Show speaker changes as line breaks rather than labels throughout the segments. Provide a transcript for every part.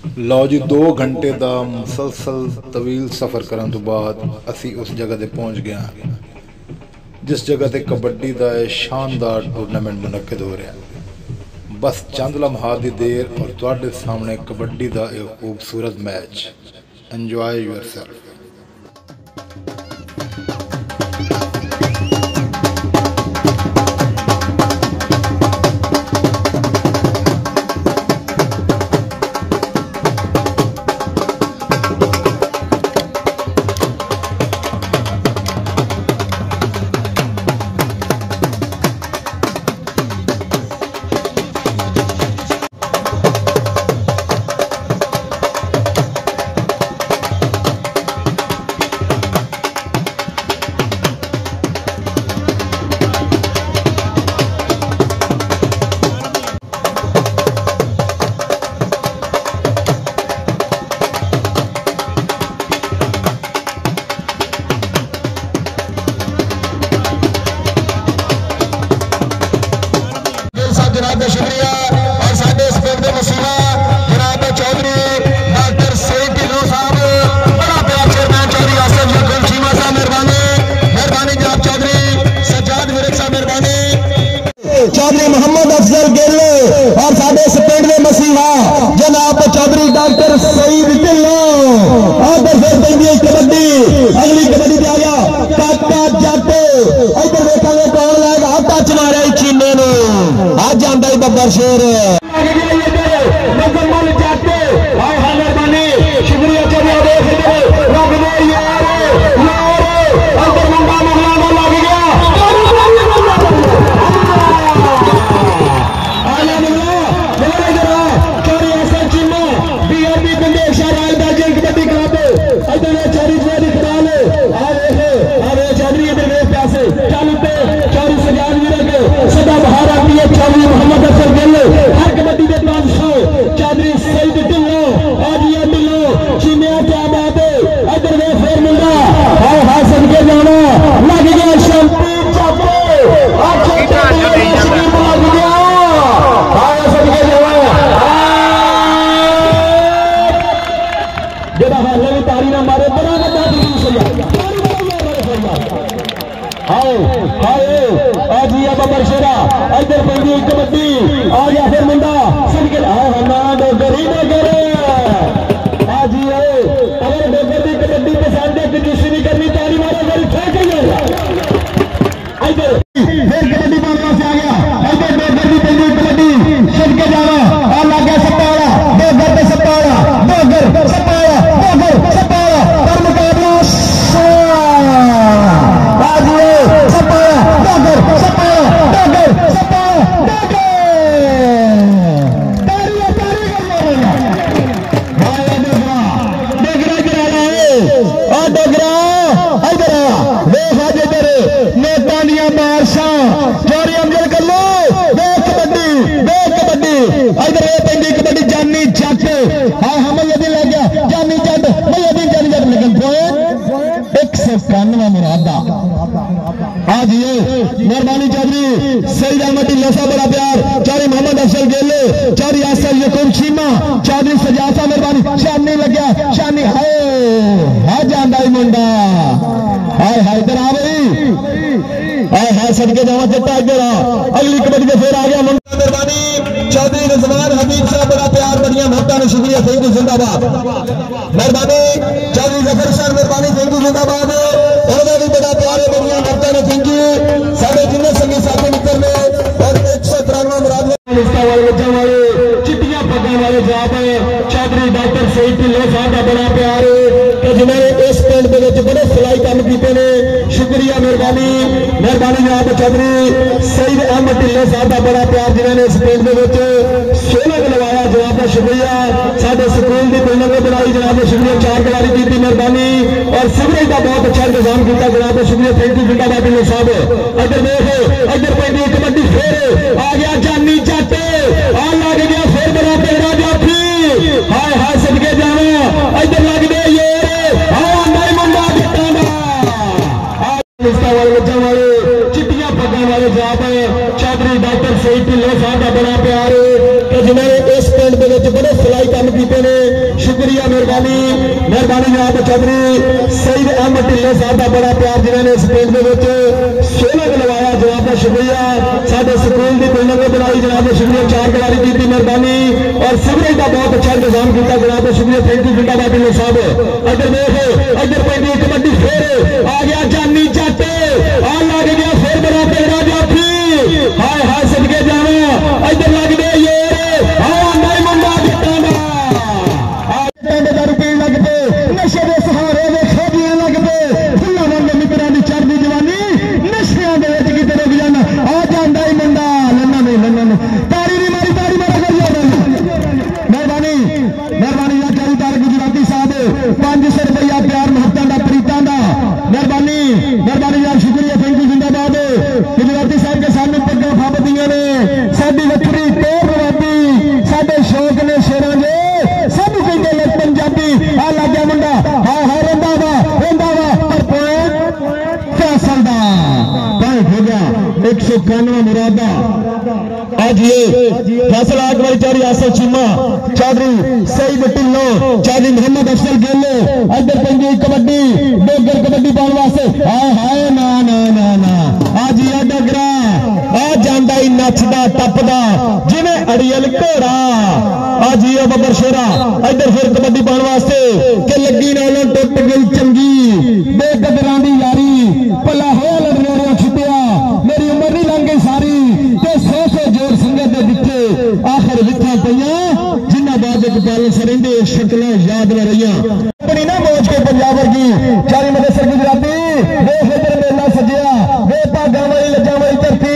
लो जी 2 घंटे का मुसलसल तवील सफ़र करने तो बाद असी उस जगह ते पहुँच गए जिस जगह ते कबड्डी का शानदार टूर्नामेंट मुनक्किद हो रहा है। बस चंद लम्हात की देर और तुहाडे सामने कबड्डी का एक खूबसूरत मैच। Enjoy yourself.
जनाब शुक्रिया और साडे इस पिंड दे मसीहा जनाब चौधरी डॉक्टर सईद ढिल्लों साहब बड़ा प्यार चेयरमैन चौधरी आसिफ यकूब चीमा साहब मेहरबानी जनाब चौधरी सज्जाद विरक साहब मेहरबानी चौधरी मोहम्मद अफजल गिल और साडे इस पिंड दे मसीहा जनाब चौधरी डॉक्टर सईद ढिल्लों और फिर पेंदी कबड्डी अगली कबड्डी पे आ गया काका जट इधर देखेंगे कौन लाएगा टच मारे चीने ने आज जाता ही बब्बर शेर चौधरी मोहम्मद अफजल गिल हर कबड्डी के बादशाह चौधरी सईद ढिल्लों और ये ढिल्लों चीनिया क्या बात है इधर वे फिर मिल रहा हाय हाय सदके जाना लग गया शमशीर चापे लग गया हाय सदके जाना जेड़ा हाले भी तारी ना मारे बड़ा बड़ा हाय हाय आज ये बब्बर शेरा इधर पेंदी कबड्डी आ गया फिर मुंडा सिंगल ना डोगर ही डोगर आज ये अगर डोगर की कबड्डी पसंद है कंजूसी नहीं करनी ताली मारो मेरी फेंक ही इधर फिर कबड्डी मारने से आ गया इधर डोगर की पेंदी कबड्डी सिंगल जाना और लग गया सप्पाड़ा डोगर पे सप्पाड़ा डोगर सप्पाड़ा डोगर सप्पाड़ा पर मुकाबला आज ये सप्पाड़ा डोगर सप्पाड़ा डोगर सप्पाड़ा आज ये मेहरबानी चौधरी सईद अहमद ढिल्लों साहब बड़ा प्यार चौधरी मोहम्मद अफजल गिल चौधरी आसिफ यकूब चीमा चौधरी सज्जाद साहब मेहरबानी शानी लग्या शानी हाय जांदा ही मुंडा हाय हाय इधर आ भाई हाय हाय सदके जावा चट्टा इधर अगली कबड्डी में फिर आ गया मुंडा मेहरबानी चौधरी रिजवान हबीब साहब बड़ा प्यार बढ़िया मोहब्बत ने शुक्रिया थैंक यू जिंदाबाद मेहरबानी चौधरी जफर सर मेहरबानी थैंक यू जिंदाबाद बड़ा प्यार है बढ़िया मोहब्बत ने थैंक यू सारे जिन्हें संगी साथी मित्र ने और 193 मुराद वाले चिट्टियां पगों वाले जवाब चौधरी डॉक्टर सईद ढिल्लों साहब का बड़ा प्यार है जिन्हें इस पिंड के बड़े सिलाई काम किए ने शुक्रिया मेहरबानी जनाब चौधरी सईद अहमद ढिल्लों साहब का बड़ा प्यार जिन्होंने इस पिंड के सोलह लवाया जवाब का शुक्रिया साढ़े स्कूल की बिल्डिंग बनाई जनाब शुक्रिया 4 दिवारी की मेहरबानी और सिवरेज का बहुत अच्छा इंतजाम किया जनाब शुक्रिया थैंक यू जिंदाबाद ढिल्लों साहब इधर देख इधर पेंदी कबड्डी फिर आ गया जानी जट आ लग गया फिर बड़ा पेड़ा जाफी हाय हाय सदके जाना इधर लग गए ये नहीं मुंडा वाले चिट्टियां पगों वाले जवाब चौधरी डॉक्टर सईद ढिल्लों साहब का बड़ा प्यार है जिन्हें इस पिंड के बड़े सिलाई काम काम किए ने, शुक्रिया मेहरबानी मेहरबानी जनाब चौधरी सईद अहमद ढिल्लो साहब का बड़ा प्यार जिन्होंने इस पिंड के सोलह लवाया, जनाब का शुक्रिया। साडे स्कूल की बिल्डिंग बनाई, जनाब का शुक्रिया। 4 खिलाड़ी की मेहरबानी और सीवरेज का बहुत अच्छा इंतजाम किया, जनाब का शुक्रिया। थैंक यू जिंदाबाद ढिल्लो साहब। इधर देख, इधर पैंदी कबड्डी फिर आ गया जानी जट, आ लग गया फिर बड़ा तेरा जाफी, हाय हाय सदके जाना, इधर लग गए ये नहीं मुंडा दारू पीन लग पे, नशे के सहारे वे खोजियां लग पे, फुल्ला वाले मित्रों की चढ़ती जवानी नशिया की रुक जाना, आ जाता ही मुंडा लन्ना नहीं तारी नहीं मारी, तारी मारा कर मेहरबानी मेहरबानी तार गुजराती साहब 500 रुपया प्यार महत्ता का प्रीतां का मेहरबानी मेहरबानी यार शुक्रिया। थैंक यू जिंदाबाद। गुजराती साहब के सामने पग्गा फापदियां ने, साडी वखरी टोर रवाती, साडे शौक ने शेरां जे सब कहते लोग पंजाबी, आ लग गया मुंडा, हाँ हाँ रंदा वा पर पॉइंट फैसल दा पॉइंट हो गया 191 मुरादा। आज ये फैसला अकबर चौधरी आसफ चीमा, चौधरी सईद ढिल्लो, चौधरी मोहम्मद अफसल गेलो, इधर पंजी कबड्डी डोगर कबड्डी पाने वास्ते, हाय हाय ना ना ना ना, आज ये डगरा आ जांदा ही नचदा टपदा जिवें अड़ियल घोड़ा, आज ये बबर शेरा इधर फिर कबड्डी पाने वास्ते कि लगी नालों टुट गई चंगी, बेकदरां दी यारी भला होया लड़ने छुटिया, मेरी उम्र नहीं लंघ गई सारी, ते 100 जोर संगत दे दिखे आखिर विथा पईयां, जिन्हां बाद इकबाल सरिंदे शक्ल याद न रहियां, अपनी ना मौज के पंजाब वर्गी चारी मदरसे गुजराती देख इधर मेला सजिया, वे भागा वाली लज्जा वाली धरती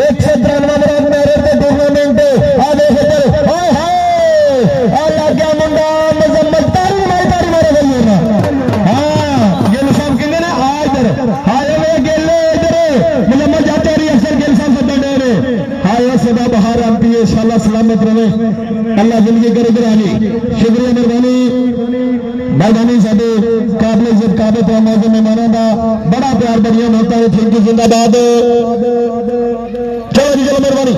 193 मैरिज के टूर्नामेंट, आ देख इधर हाय हाय आ लग गया मुंडा मजम्मत, तारी मारे गई ना, हाँ गिल साहब कहते ना आ इधर हाय वे गिल इधर मुजम्मत जाचौरी अफसर गिल साहब सब बड़े ने, हाय सदा बहार एमपी इंशाल्लाह सलामत रहे, अल्लाह जिंदगी करे गिरानी। शुक्रिया मेहरबानी साडे काबिल इज्जत काबे तो मौजूद मेहमानों का बड़ा प्यार बढ़िया होता है। थैंक यू जिंदाबाद। चलो जी चलो मेहरबानी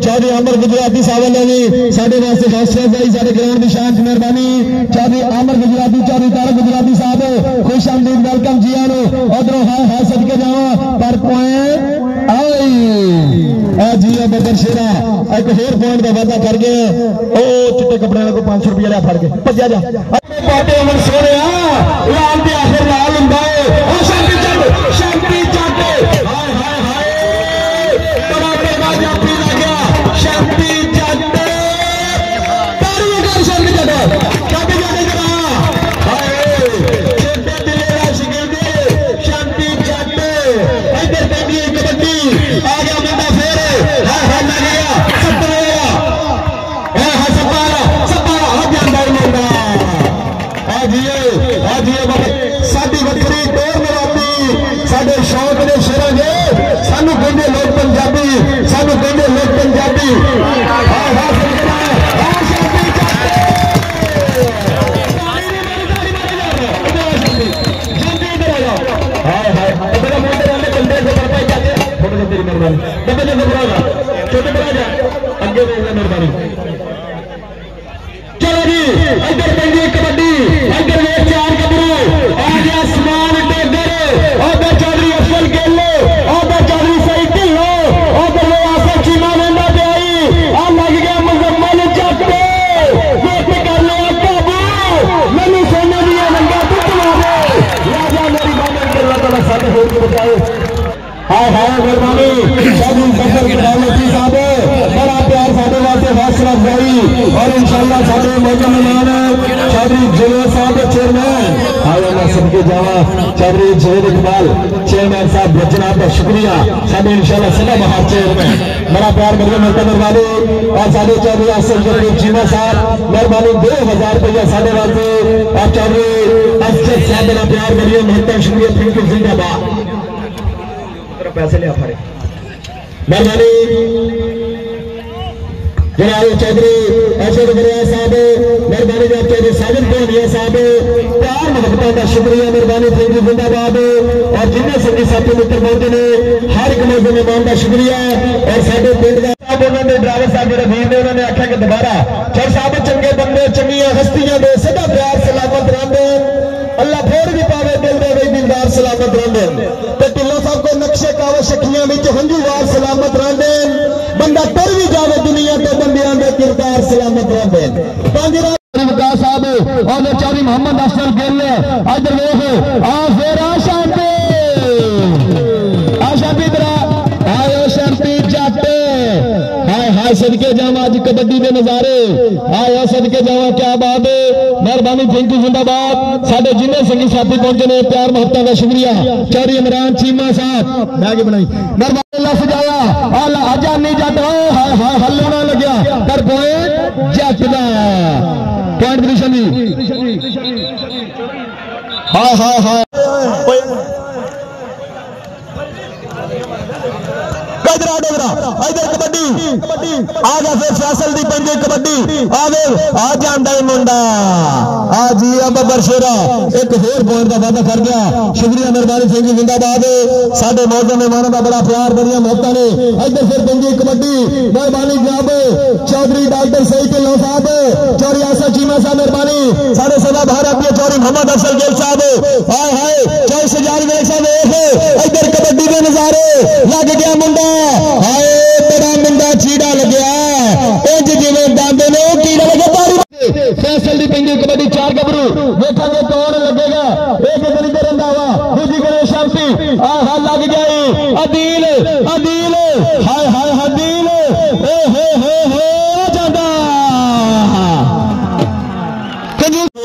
चौधरी आमर गुजराती साहब ने साढ़े वास्ते हौसला अफजाई साढ़े ग्राउंड की शान मेहरबानी चौधरी आमर गुजराती चौधरी तारक गुजराती साहब खुश आमदीद वेलकम जी आनो उधरों हाय हाय सदके जावा पर पॉइंट आई जी बदर शेरा एक होर पॉइंट का वादा कर गए ओ चिट्टे कपड़े को 500 रुपया लिया फड़ के भज्या जा पाटे अमर सोने लाल के आखिर लाल हुंदा है शांति जट हाय हाय हाय बड़ा बेगा जापी लग गया शांति जट तारी कर शांति जट शांति जट जरा हाय छोटे दिले दा शिगिंदे शांति जट इधर बेटी कबड्डी आ गया मुंडा फिर हाय हाय लग गया 70 हाय हाय 17 आ जांदा मुंडा आज ये साडी वखरी टोर मराती साडे शौक ने शेरा ने सानू कहंदे लोग पंजाबी सानू कहंदे लोग पंजाबी हाय हाय सदका हाय शांति जल्दी इधर आ जाओ हाय हाय बड़ा मोटे वाले बंदे से पर पाई जाते फोटो से तेरी मेहरबानी बब्बे ने घबरा छोटे बड़ा जा आगे देखना मेहरबानी चलो जी इधर पेंडी कबड्डी इधर वे चार कबरू आज आसमान टेगर और चौधरी अफसल गेलो और चौधरी सईद ढिल्लो और वे आसफ चीमा वेंदा पे आई आ लग गया मुजम्मल जट वेट कर लिया काबू मैनू सोने दिया लंगा टुटवा दे राजा मेरी बात अल्लाह ताला साथे हो के बचाए हाय हाय मेहरबानी चौधरी बकर के दौलती साहब बड़ा प्यार साडे वास्ते हौसला अफजाई और इंशाअल्लाह साडे मौजूद मेहमान चौधरी जुनेद साहब चेयरमैन हाय अल्लाह सबके जावा चौधरी जुनेद इकबाल चेयरमैन साहब जनाब का शुक्रिया साडे इंशाअल्लाह सदा बहार चेयरमैन बड़ा प्यार मेहरबानी और साडे चौधरी आसफ चीमा साहब मेहरबानी 2000 रुपया साडे वास्ते और चौधरी अफजल साहब बड़ा प्यार बढ़िया महत्ता शुक्रिया थैंक यू जिंदाबाद पैसे लिया फड़े मेहरबानी जनाब चौधरी अशोक बरिया साहब मेहरबानी जनाब चौधरी साजिद भोनिया साहब प्यार मोहब्बत का शुक्रिया मेहरबानी थैंक यू जिंदाबाद और जिन्हें संगी साथी मित्र पहुंचे ने हर एक मौजूद मेहमान का शुक्रिया और साडे पिंड का उन्होंने ड्राइवर साहब जो वीर ने उन्होंने आख्या कि दोबारा चल साहब चंगे बंदे चंगिया हस्तियां दे सदा प्यार सलामत रहंदे अल्लाह फोड़ भी पावे दिल दे वे दिलदार सलामत रहंदे ते ढिल्लों साहब को नक्शे कावे शक्तियां विच हंजूवार सलामत रहंदे बंदा तुर भी जावे दुनिया तो बंदियां दे किरदार सलामत रहंदे पंज विकास साहब और चौधरी मोहम्मद अफसल गिल इधर देख आ फिर शांति आयो शांति जट हाय हाय सदके जावा अज कबड्डी के नजारे आया सदके जावा क्या बात है मेहरबानी पिंकू जिंदाबाद साडे जिन्ने संगी साथी पहुंचे ने प्यार मोहब्बत का शुक्रिया चौधरी इमरान चीमा साहब बैग बनाई मेहरबानी लफ जाया आला आजानी जट हाय हाय हल्ले ना लग्या कर पॉइंट जट दा पॉइंट पोजीशन हाय हाय हाय इधर कबड्डी आ गया फिर फैसल दी पंजे कबड्डी आवे आ जांदा मुंडा आ जी अब बरशेरा एक होर पॉइंट का वादा कर गया शुक्रिया मेहरबानी सिंह जी जिंदाबाद साडे मौजूद मेहमानों का बड़ा प्यार बड़िया मोहब्बत ने इधर फिर पंजे कबड्डी मेहरबानी जनाब चौधरी डॉक्टर सईद ढिल्लों साहब चौधरी आसफ चीमा साहब मेहरबानी साडे सदा भारत के चौधरी मोहम्मद अफसल गिल साहब हाय हाय 40,000 वेख साहब इधर कबड्डी के नजारे लग गया मुंडा हाय बड़ा मुंडा चीड़ा लग्या इंज जिवें दांदे ने कीड़ा लगे तारी फैसल दी पेंदी कबड्डी 4 गबरू देखांगे कौन लगेगा एक इधर इधर अंदावा दूजी करे शांति आ हा लग गई अदील अदील हाय हाय हदील ए हे जांदा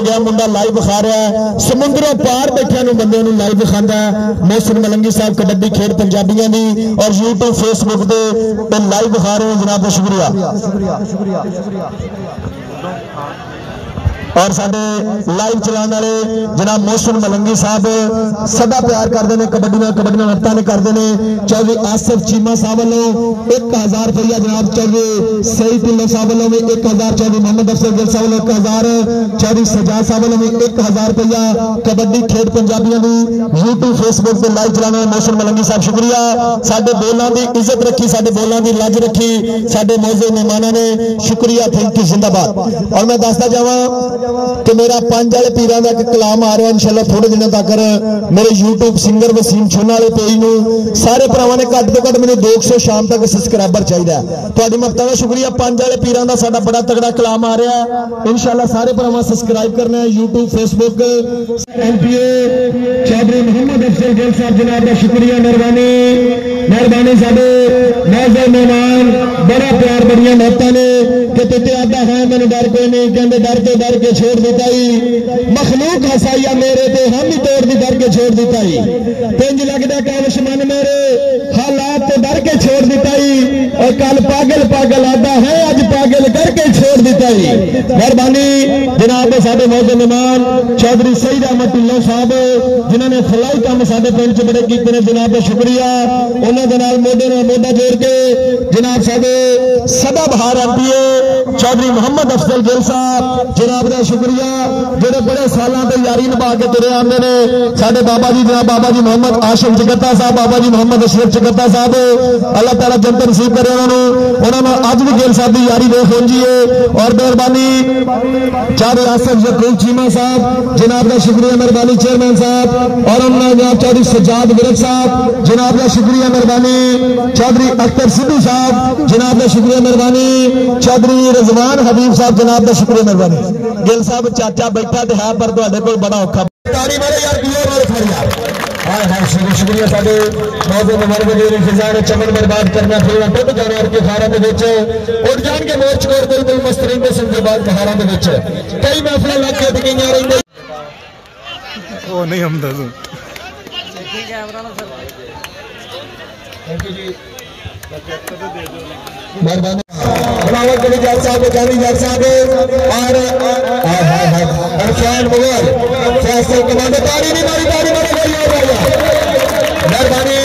गया मुंडा लाइव विखा रहा है समुद्रों पार बैठे बंदे लाइव विखांदा है मोहसिन मलंगी साहब कबड्डी खेड पंजाबियों की और यूट्यूब फेसबुक पे लाइव विखा रहे हैं जनाब शुक्रिया और साडे लाइव चलाने वाले जनाब मोहसिन मलंगी साहब सदा प्यार करते हैं कबड्डी वरता ने करते हैं चौधरी आसफ चीमा साहब वालों 1000 रुपया जनाब चौधरी सईद ढिल्लों साहब वालों भी 1000 चौधरी मोहम्मद अफसल गिल साहब वालों 1000 चौधरी सजाद साहब वालों भी 1000 रुपया कबड्डी खेड पंजाबियों की यूट्यूब फेसबुक पर लाइव चलाने वाले मोहसिन मलंगी साहब शुक्रिया साडे बोलों की इज्जत रखी साडे बोलों की लज रखी साडे मौजूद मेहमानों ने शुक्रिया थैंक यू जिंदाबाद और मैं दसदा जावा कि मेरा 5 वाले पीरां दा एक कलाम आ रहा है इंशाअल्लाह थोड़े दिनों तक मेरे यूट्यूब सिंगर वसीम छुन्ना वाले पेज नूं सारे भरावां ने घट तो घट मैंने 200 शाम तक सबसक्राइबर चाहिए तुहाडी मदद दा शुक्रिया 5 वाले पीरां दा साडा बड़ा तगड़ा कलाम आ रहा है इंशाअल्लाह सारे भरावां सबसक्राइब करना है YouTube Facebook MPA Chaudhary Mohammad Afzal Gill साहब जनाब दा शुक्रिया मेहरबानी साडे मौजूद मेहमान बड़ा प्यार बड़िया मोहब्बत ने कि तुते आदा है मैंने डर कोई नहीं कहते डर के छोड़ देता ही मखलूक हसाइया मेरे ते हम ही तोड़ दी डर के छोड़ देता ही पिंज लगता काविश मन मेरे हालात तो डर के छोड़ देता ही और कल पागल आदा है आज पागल करके छोड़ देता ही मेहरबानी जनाब साडे मौजूद मेहमान चौधरी सईद अहमद ढिल्लों साहब जिन्होंने फलाई काम साडे पिंड च बड़े कीते ने जनाब का शुक्रिया उन्होंने नाल मोढे नाल मोढा जोड़ के जनाब साडे सदा बहार एमपीए चौधरी मोहम्मद अफसल गिल साहब जनाब का शुक्रिया जोड़े बड़े सालों से यारी निभा के तुरे आते हैं साडे बाबा जी जनाब बाबा जी मोहम्मद आशिफ जगत्ता साहब बाबा जी मोहम्मद अशरफ जगत्ता साहब अल्लाह ताला जन्नत नसीब करे उन्होंने अज भी गिल साहब की यारी देख पहुंची है और मेहरबानी चौधरी आसफ यकूब चीमा साहब जनाब का शुक्रिया मेहरबानी चेयरमैन साहब और उन्होंने जनाब चौधरी सजाद विरक साहब जनाब का शुक्रिया मेहरबानी चौधरी अख्तर सिद्धू साहब जनाब का शुक्रिया मेहरबानी चौधरी रजवान हबीब साहब जनाब का शुक्रिया मेहरबानी गिल साहब चाचा बैठा तो है पर तुहाडे कोल बड़ा औखा ताड़ी मारे यार दियो मार खड़ यार हाय हाय शुक्रिया साडे मौजूद मेहमान वजीर इंतजार ने चमन बर्बाद करना फिर टुट जाना के खारा दे विच उठ जान के मोर्च कोर बिल्कुल मस्तरीन दे संग बाद बहारा दे विच कई महफिल लग के गईयां रहिंदे ओ नहीं हम दस कैमरा ना सर थैंक यू जी मेहरबानी बनावट के जज साहब गांधी जज साहब और अरफान मुगल फैसल कमांडर ताड़ी नहीं मारी मेहरबानी